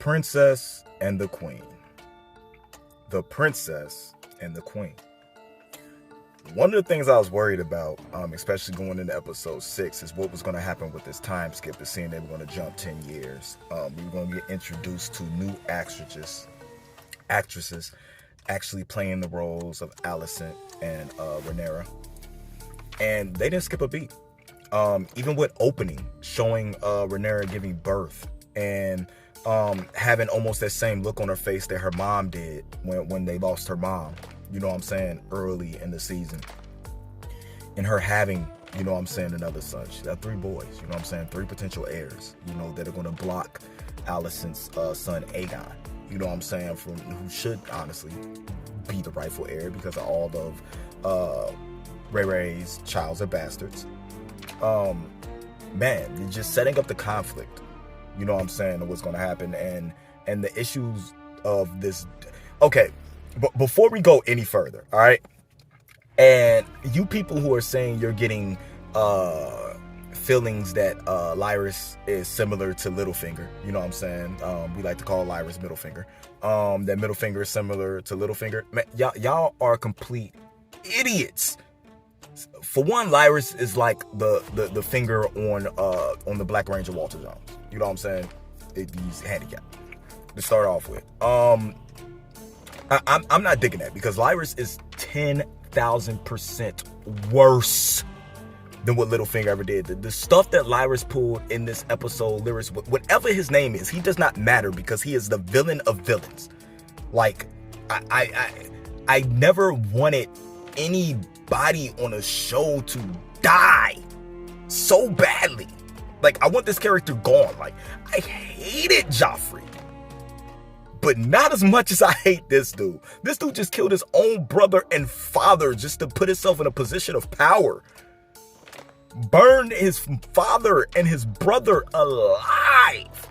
Princess and the Queen. The Princess and the Queen. One of the things I was worried about, especially going into episode 6, is what was going to happen with this time skip, is seeing they were going to jump 10 years. We were going to get introduced to new actresses actually playing the roles of Alicent and Rhaenyra. And they didn't skip a beat. Even with opening, showing Rhaenyra giving birth and having almost that same look on her face that her mom did when they lost her mom, you know what I'm saying, early in the season. And her having, you know what I'm saying, another son. She got 3 boys, you know what I'm saying, 3 potential heirs, you know, that are going to block Alicent's son, Aegon, you know what I'm saying, from who should honestly be the rightful heir because of all of Rhaenyra's childs are bastards. Man, you're just setting up the conflict, you know what I'm saying, of what's going to happen and the issues of this. Okay, but before we go any further, all right, and you people who are saying you're getting feelings that Lyris is similar to Littlefinger, you know what I'm saying, we like to call Lyris Middlefinger, that Middlefinger is similar to Littlefinger, man, y'all are complete idiots. For one, Lyris is like the finger on the Black Ranger Walter Jones. You know what I'm saying? He's handicapped to start off with. I'm not digging that because Lyris is 10,000% worse than what Littlefinger ever did. The stuff that Lyris pulled in this episode, Lyris, whatever his name is, he does not matter because he is the villain of villains. Like, I never wanted anybody on a show to die so badly. Like, I want this character gone. Like, I hated Joffrey, but not as much as I hate this dude. This dude just killed his own brother and father just to put himself in a position of power. Burned his father and his brother alive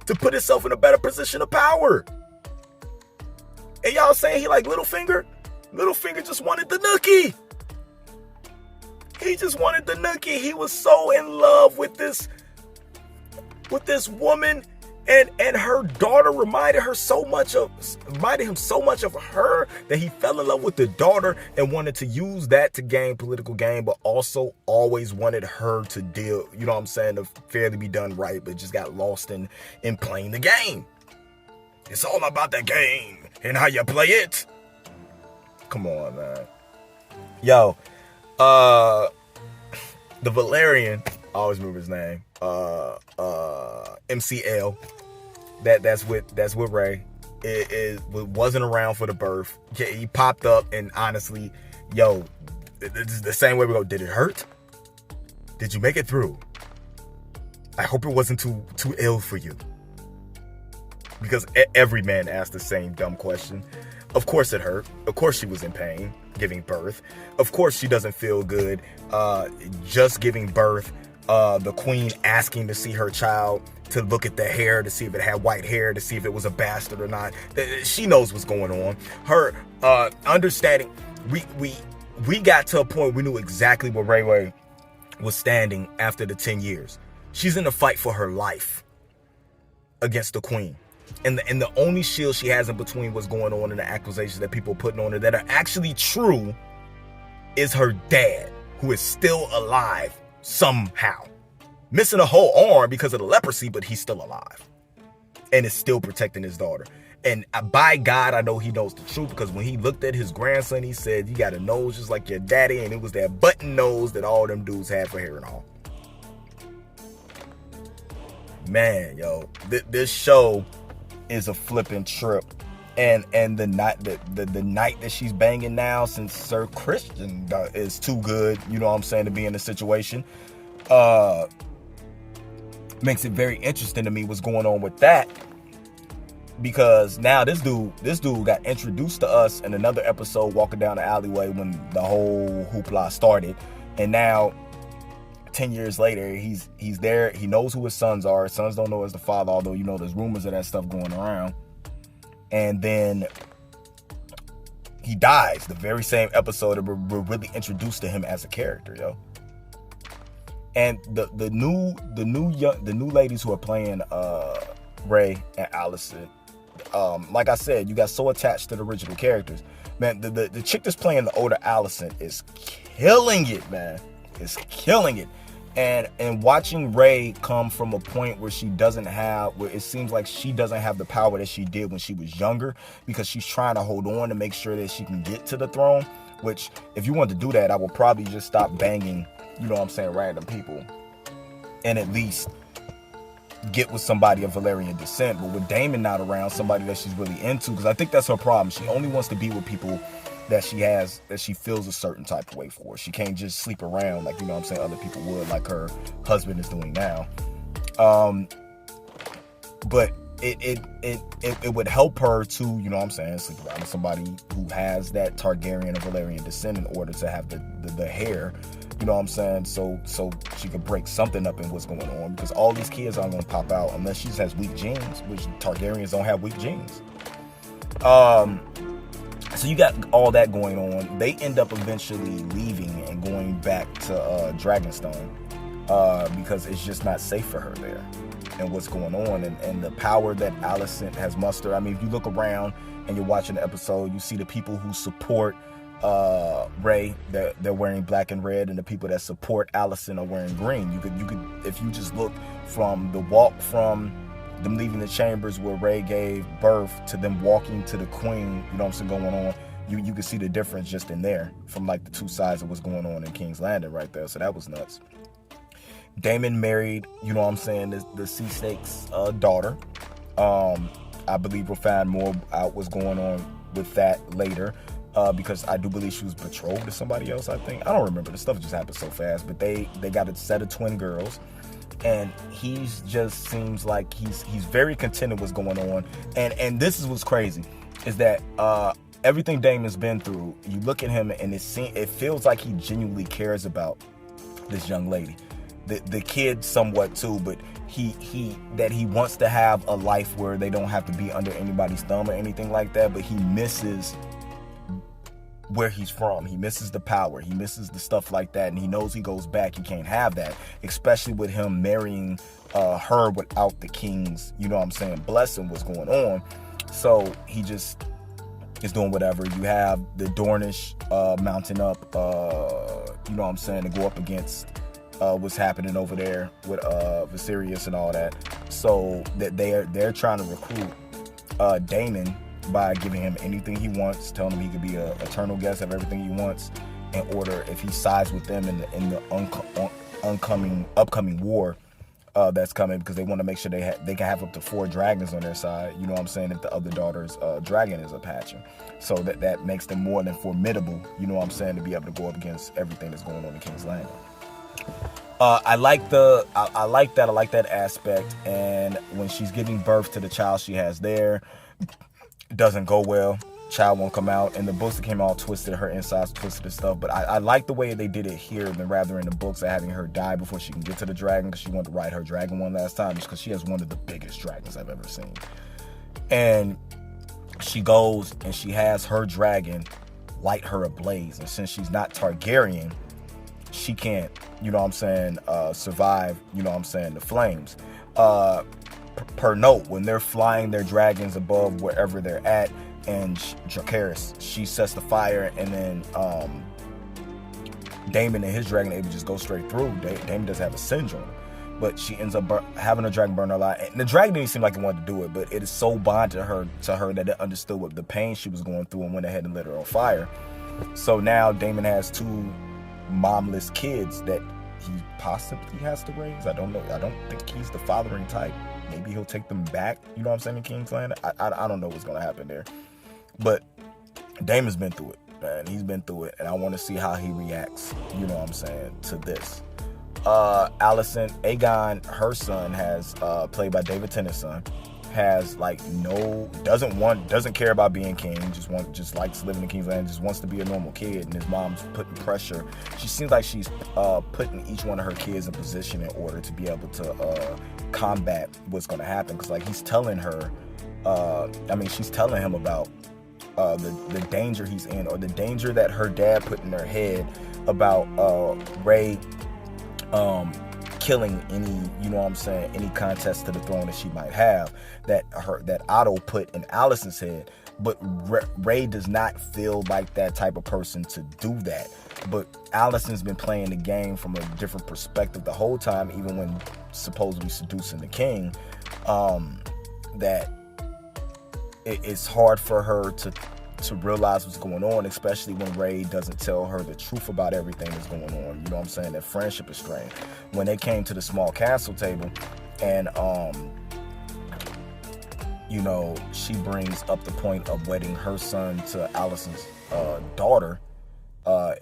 to put himself in a better position of power. And y'all saying he like Littlefinger? Littlefinger just wanted the nookie. He just wanted the nookie. He was so in love with this woman, and her daughter reminded him so much of her that he fell in love with the daughter and wanted to use that to gain political gain, but also always wanted her to deal, you know what I'm saying, to fairly be done right, but just got lost in playing the game. It's all about the game and how you play it. Come on, man. Yo, the Valerian, I always remember his name, MCL, that's with Ray. It wasn't around for the birth. He popped up, and honestly, yo, it's the same way we go. Did it hurt? Did you make it through? I hope it wasn't too ill for you. Because every man asked the same dumb question. Of course it hurt. Of course she was in pain giving birth. Of course she doesn't feel good just giving birth. The queen asking to see her child, to look at the hair, to see if it had white hair, to see if it was a bastard or not. She knows what's going on. Her understanding, we got to a point we knew exactly where Ray was standing after the 10 years. She's in a fight for her life against the queen. And the only shield she has in between what's going on and the accusations that people are putting on her that are actually true is her dad, who is still alive somehow. Missing a whole arm because of the leprosy, but he's still alive. And is still protecting his daughter. And by God, I know he knows the truth, because when he looked at his grandson, he said, you got a nose just like your daddy, and it was that button nose that all them dudes had for hair and all. Man, yo, this show is a flipping trip. And the night that she's banging now, since Sir Christian is too good, you know what I'm saying, to be in the situation, makes it very interesting to me what's going on with that. Because now this dude got introduced to us in another episode walking down the alleyway when the whole hoopla started, and now 10 years later he's there. He knows who his sons are. His sons don't know as the father, although, you know, there's rumors of that stuff going around. And then he dies the very same episode that we're really introduced to him as a character, yo. And the new ladies who are playing Rhae and Alicent. Like I said, you got so attached to the original characters. Man, the chick that's playing the older Alicent is killing it, man. Is killing it. And watching Rhae come from a point where where it seems like she doesn't have the power that she did when she was younger, because she's trying to hold on to make sure that she can get to the throne, which, if you want to do that, I will probably just stop banging, random people, and at least get with somebody of Valyrian descent. But with Daemon not around, somebody that she's really into, because I think that's her problem. She only wants to be with people that she feels a certain type of way for. She can't just sleep around like, other people would, like her husband is doing now. But it would help her to, sleep around with somebody who has that Targaryen or Valyrian descent in order to have the hair, so she could break something up in what's going on, because all these kids aren't going to pop out unless she just has weak genes, which Targaryens don't have weak genes. So you got all that going on. They end up eventually leaving and going back to Dragonstone because it's just not safe for her there, and what's going on, and the power that Alicent has mustered. I mean, if you look around and you're watching the episode, you see the people who support Rhae, they're wearing black and red, and the people that support Alicent are wearing green. You could if you just look from the walk from them leaving the chambers where Rhae gave birth to them walking to the queen, going on, you can see the difference just in there, from like the two sides of what's going on in King's Landing right there. So that was nuts. Daemon married, the Sea Snake's daughter. I believe we'll find more out what's going on with that later, because I do believe she was betrothed to somebody else, I think. I don't remember. The stuff just happened so fast. But they got a set of twin girls. And he's just seems like he's very content with what's going on. And this is what's crazy, is that everything Daemon's been through, you look at him and it feels like he genuinely cares about this young lady. The kid somewhat too, but he wants to have a life where they don't have to be under anybody's thumb or anything like that, but he misses where he's from. He misses the power. He misses the stuff like that, and he knows he goes back, he can't have that, especially with him marrying her without the king's, blessing what's going on. So he just is doing whatever. You have the Dornish mounting up, to go up against what's happening over there with Viserys and all that. So that they're trying to recruit Daemon by giving him anything he wants, telling him he could be an eternal guest of everything he wants, in order, if he sides with them in the upcoming war that's coming, because they want to make sure they can have up to 4 dragons on their side, if the other daughter's dragon is Apache. So that makes them more than formidable, to be able to go up against everything that's going on in King's Landing. I like that aspect. And when she's giving birth to the child she has there, doesn't go well. Child won't come out, and the books that came out twisted, her insides twisted and stuff. But I like the way they did it here than rather in the books of having her die before she can get to the dragon, because she wanted to ride her dragon one last time, just because she has one of the biggest dragons I've ever seen. And she goes and she has her dragon light her ablaze, and since she's not Targaryen, she can't, survive, the flames. Per note, when they're flying their dragons above wherever they're at, and Dracarys, she sets the fire, and then Daemon and his dragon able to just go straight through. Daemon does have a singe on him, but she ends up having a dragon burn her alive. And the dragon didn't seem like it wanted to do it, but it is so bonded to her that it understood what the pain she was going through and went ahead and lit her on fire. So now Daemon has 2 momless kids that he possibly has to raise. I don't know. I don't think he's the fathering type. Maybe he'll take them back, in King's Landing. I don't know what's going to happen there. But Daemon's been through it, man. He's been through it, and I want to see how he reacts, to this. Alicent, Aegon, her son, has, played by David Tennant's son, has doesn't care about being king, just likes living in King's Landing, just wants to be a normal kid, and his mom's putting pressure. She seems like she's putting each one of her kids in position in order to be able to combat what's going to happen, because he's telling her, she's telling him about the danger he's in, or the danger that her dad put in her head about Rhae killing any, you know what I'm saying, any contest to the throne that she might have, that Otto put in Alicent's head. But Rey does not feel like that type of person to do that. But Alicent's been playing the game from a different perspective the whole time, even when supposedly seducing the king. That it's hard for her to realize what's going on, especially when Rey doesn't tell her the truth about everything that's going on. You know what I'm saying? That friendship is strained. When they came to the small council table, and you know, she brings up the point of wedding her son to Alicent's daughter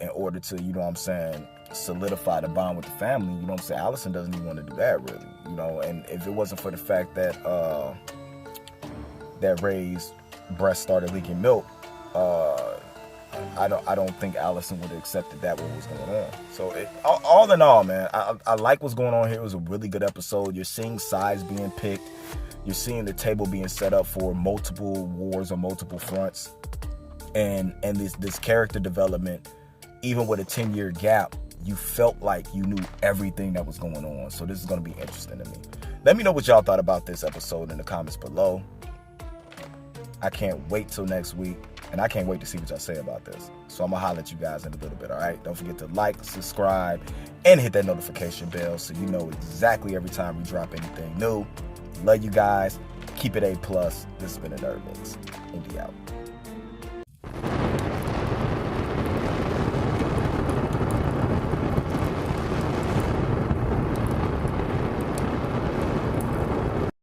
in order to, you know what I'm saying, solidify the bond with the family. You know what I'm saying? Alicent doesn't even want to do that, really. You know, and if it wasn't for the fact that that Rey's breast started leaking milk, I don't think Alicent would have accepted that what was going on. So all in all, man, I like what's going on here. It was a really good episode. You're seeing sides being picked. You're seeing the table being set up for multiple wars on multiple fronts, and this character development, even with a 10-year gap, you felt like you knew everything that was going on. So this is going to be interesting to me. Let me know what y'all thought about this episode in the comments below. I can't wait till next week, and I can't wait to see what y'all say about this. So I'm going to holler at you guys in a little bit, all right? Don't forget to like, subscribe, and hit that notification bell so you know exactly every time we drop anything new. Love you guys. Keep it A+. This has been a Nerd Mix. Indy out.